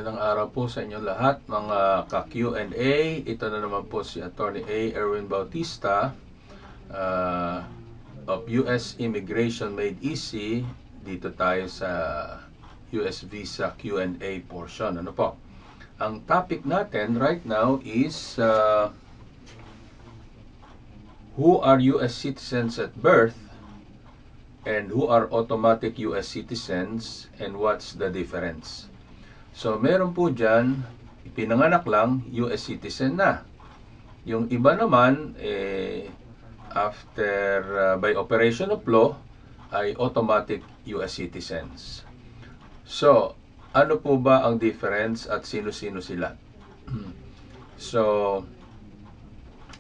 Magandang araw po sa inyo lahat, mga ka-Q&A. Ito na naman po si Attorney A. Erwin Bautista of US Immigration Made Easy. Dito tayo sa US Visa Q&A portion. Ano po? Ang topic natin right now is who are US citizens at birth and who are automatic US citizens and what's the difference? So, meron po dyan, pinanganak lang, US citizen na. Yung iba naman, after, by operation of law, ay automatic US citizens. So, ano po ba ang difference at sino-sino sila? So,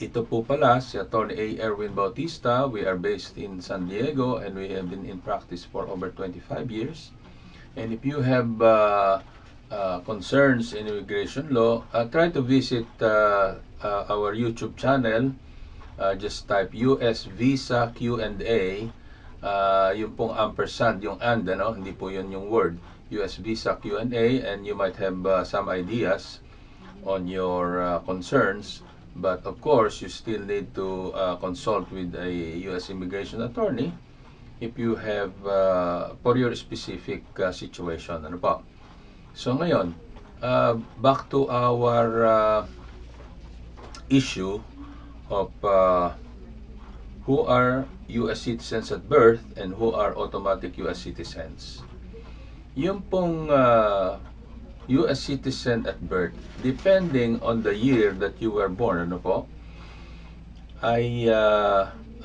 ito po pala si Attorney A. Erwin Bautista. We are based in San Diego and we have been in practice for over 25 years. And if you have concerns in immigration law, try to visit our YouTube channel. Just type US Visa Q&A. Yung pong ampersand, yung and, ano? Hindi po yun yung word. US Visa Q&A, and you might have some ideas on your concerns. But of course, you still need to consult with a US immigration attorney if you have for your specific situation. Ano po? So ngayon, back to our issue of who are US citizens at birth and who are automatic US citizens. Yung pong US citizen at birth, depending on the year that you were born, ano po, ay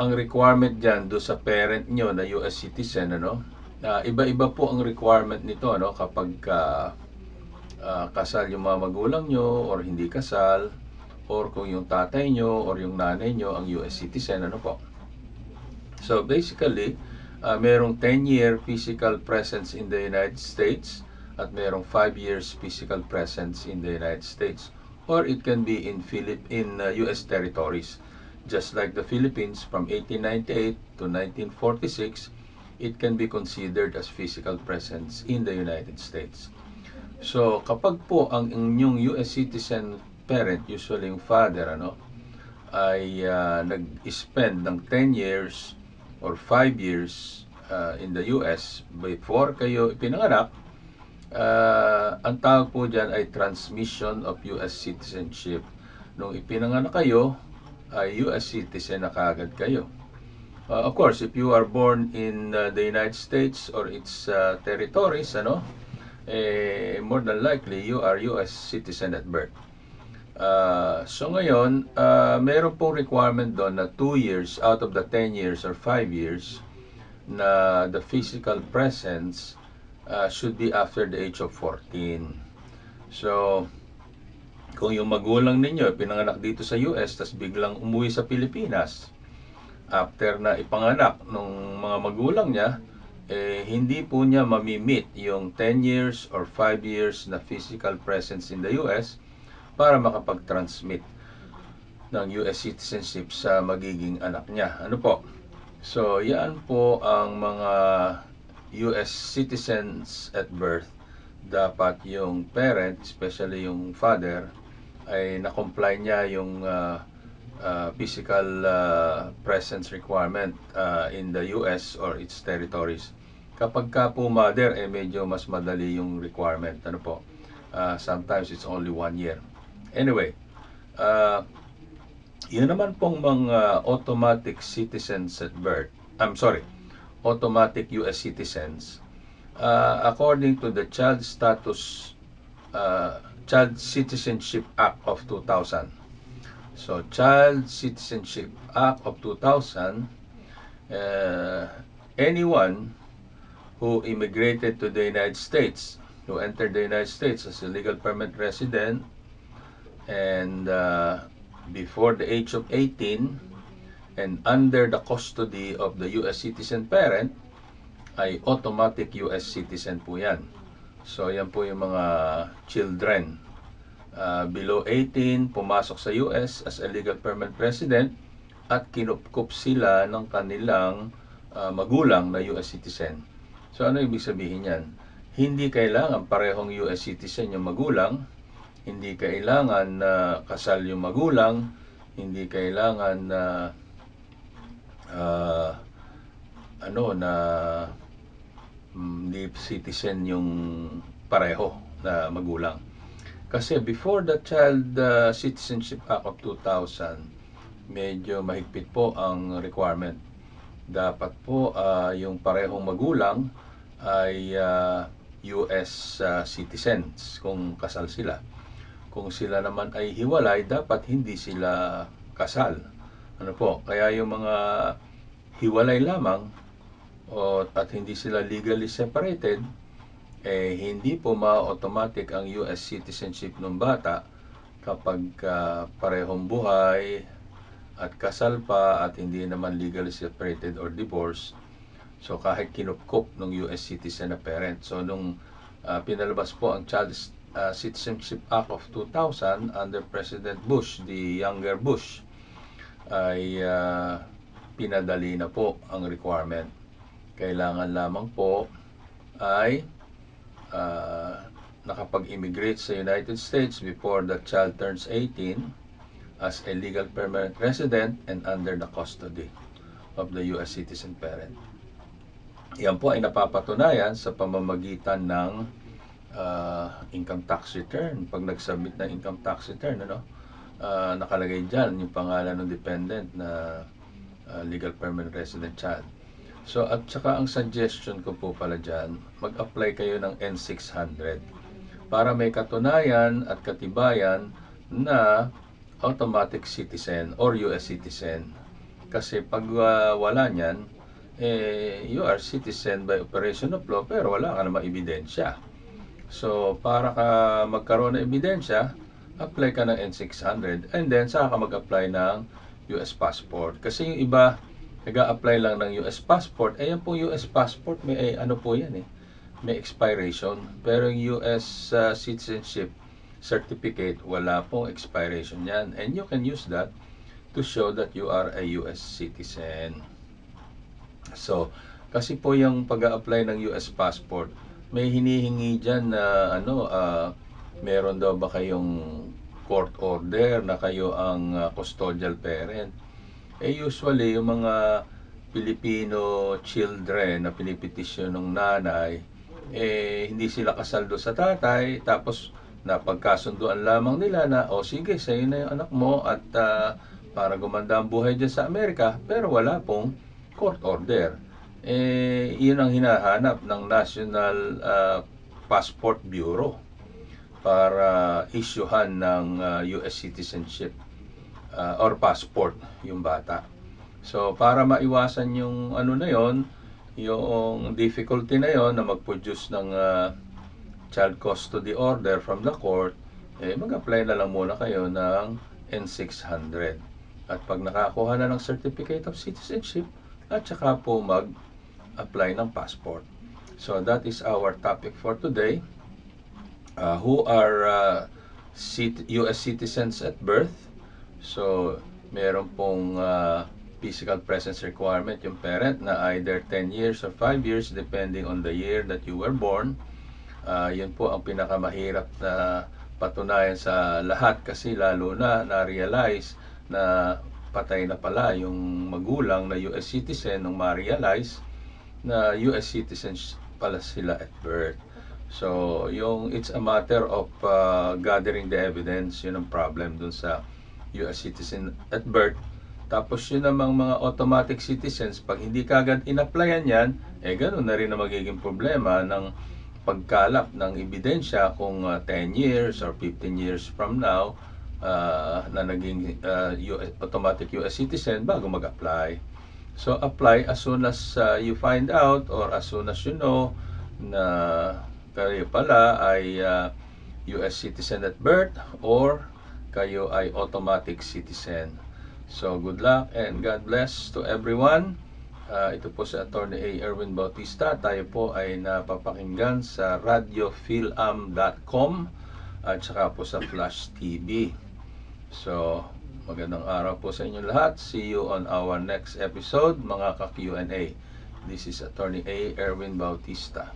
ang requirement dyan do sa parent nyo na US citizen, ano, iba-iba po ang requirement nito, ano, kapag kasal yung mga magulang nyo or hindi kasal, or kung yung tatay nyo or yung nanay nyo ang US citizen, ano po. So basically, merong 10-year physical presence in the United States at merong 5 years physical presence in the United States, or it can be in US territories. Just like the Philippines from 1898 to 1946, it can be considered as physical presence in the United States. So kapag po ang inyong US citizen parent, usually yung father, ano, ay nag-spend ng 10 years or 5 years in the US before kayo ipinanganak, ang tawag po dyan ay transmission of US citizenship. Nung ipinanganak kayo, ay US citizen na kaagad kayo. Of course, if you are born in the United States or its territories, ano, more than likely you are US citizen at birth. So ngayon, meron pong requirement doon na 2 years out of the 10 years or 5 years na the physical presence should be after the age of 14. So, kung yung magulang ninyo pinanganak dito sa US tas biglang umuwi sa Pilipinas after na ipanganak ng mga magulang niya, hindi po niya mamimit yung 10 years or 5 years na physical presence in the US para makapag-transmit ng US citizenship sa magiging anak niya. Ano po? So, yan po ang mga US citizens at birth. Dapat yung parent, especially yung father, ay na-comply niya yung physical presence requirement in the US or its territories. Kapag ka po mother, medyo mas madali yung requirement. Ano po? Sometimes it's only 1 year. Anyway, yun naman pong mga automatic citizens at birth. Automatic US citizens. According to the Child Citizenship Act of 2000. So, Child Citizenship Act of 2000, anyone who immigrated to the United States, who entered the United States as a legal permanent resident, and before the age of 18, and under the custody of the US citizen parent, ay automatic US citizen po yan. So, yan po yung mga children below 18, pumasok sa US as a legal permanent resident at kinupkup sila ng kanilang magulang na US citizen. So, ano ibig sabihin yan? Hindi kailangan parehong US citizen yung magulang, hindi kailangan na kasal yung magulang, hindi kailangan na na hindi citizen yung pareho na magulang. Kasi before the Child Citizenship Act of 2000, medyo mahigpit po ang requirement. Dapat po yung parehong magulang ay US citizens kung kasal sila. Kung sila naman ay hiwalay, dapat hindi sila kasal. Ano po? Kaya yung mga hiwalay lamang at hindi sila legally separated, hindi po ma-automatic ang US citizenship ng bata kapag parehong buhay at kasal pa at hindi naman legally separated or divorced. So kahit kinupkup ng US citizen na parent. So nung pinalabas po ang Child Citizenship Act of 2000 under President Bush, the younger Bush, ay pinadali na po ang requirement. Kailangan lamang po ay nakapag-immigrate sa United States before the child turns 18 as a legal permanent resident and under the custody of the US citizen parent. Yan po ay napapatunayan sa pamamagitan ng income tax return. Pag nag-submit ng income tax return, nakalagay dyan yung pangalan ng dependent na legal permanent resident child. So, at saka ang suggestion ko po pala dyan, mag-apply kayo ng N600 para may katunayan at katibayan na automatic citizen or US citizen. Kasi pag wala nyan, you are citizen by operation of law pero wala ka namang ebidensya. So, para ka magkaroon ng ebidensya, apply ka ng N600 and then saka ka mag-apply ng US passport. Kasi yung iba, nag-a-apply lang ng US passport. Yan po US passport, may ano po yan may expiration. Pero yung US citizenship certificate, wala pong expiration yan. And you can use that to show that you are a US citizen. So, kasi po yung pag-a-apply ng US passport, may hinihingi dyan na meron daw ba kayong court order na kayo ang custodial parent. Usually, yung mga Filipino children na pinipetisyon ng nanay, hindi sila kasal doon sa tatay, tapos napagkasunduan lamang nila na, sige, sa'yo na yung anak mo at para gumanda ang buhay dyan sa Amerika, pero wala pong court order. Yun ang hinahanap ng National Passport Bureau para issuehan ng US citizenship or passport yung bata. So, para maiwasan yung na yon, yung difficulty na yon na mag-produce ng child custody order from the court, mag-apply na lang muna kayo ng N600. At pag nakakuha na ng certificate of citizenship, at saka po mag-apply ng passport. So, that is our topic for today. Who are US citizens at birth? So, meron pong physical presence requirement yung parent na either 10 years or 5 years depending on the year that you were born. Yun po ang pinakamahirap na patunayan sa lahat kasi lalo na-realize na patay na pala yung magulang na US citizen nung ma-realize na US citizens pala sila at birth. So, it's a matter of gathering the evidence. Yun ang problem dun sa US citizen at birth. Tapos yun namang mga automatic citizens, pag hindi kagad in-applyan yan, ganun na rin na magiging problema ng pagkalap ng ebidensya kung 10 years or 15 years from now na naging automatic US citizen bago mag-apply. So, apply as soon as you find out or as soon as you know na kayo pala ay US citizen at birth or kayo ay automatic citizen. So, good luck and God bless to everyone. Ito po si Attorney A. Erwin Bautista. Tayo po ay napapakinggan sa radiophilam.com at saka po sa Flash TV. So, magandang araw po sa inyo lahat. See you on our next episode, mga ka-Q&A. This is Attorney A. Erwin Bautista.